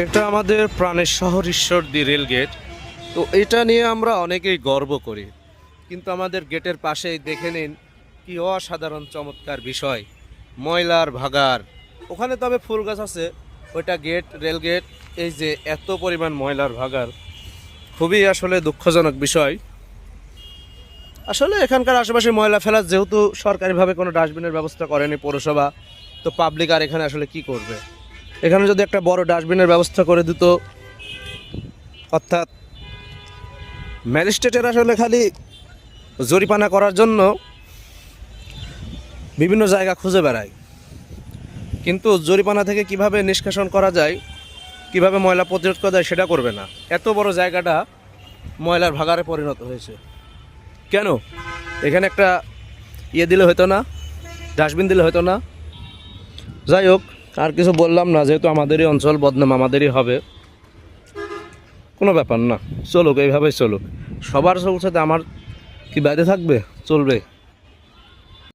এটা আমাদের প্রাণের শহর ঈশ্বরদী রেলগেট। তো এটা নিয়ে আমরা অনেকেই গর্ব করি, কিন্তু আমাদের গেটের পাশেই দেখে নিন কি অসাধারণ চমৎকার বিষয়, ময়লার ভাগাড়। ওখানে তবে ফুল গাছ আছে, ওইটা গেট, রেলগেট। এই যে এত পরিমাণ ময়লার ভাগাড়, খুবই আসলে দুঃখজনক বিষয়। আসলে এখানকার আশেপাশে ময়লা ফেলার যেহেতু সরকারিভাবে কোনো ডাস্টবিনের ব্যবস্থা করেনি পৌরসভা, তো পাবলিক আর এখানে আসলে কি করবে। এখানে যদি একটা বড় ডাস্টবিনের ব্যবস্থা করে দিত, অর্থাৎ ম্যাজিস্ট্রেটের আসলে খালি জরিমানা করার জন্য বিভিন্ন জায়গা খুঁজে বেড়ায়, কিন্তু জরিমানা থেকে কিভাবে নিষ্কাশন করা যায়, কিভাবে ময়লা প্রতিরোধ করা যায় সেটা করবে না। এত বড় জায়গাটা ময়লার ভাগাড়ে পরিণত হয়েছে কেন? এখানে একটা দিলে হতো না, ডাস্টবিন দিলে হতো না? যাই হোক, আর কিছু বললাম না, যেহেতু আমাদেরই অঞ্চল, বদনাম আমাদেরই হবে, কোনো ব্যাপার না, চলুক এইভাবেই চলুক। সবার সাথে আমার কি বাইরে থাকবে? চলবে।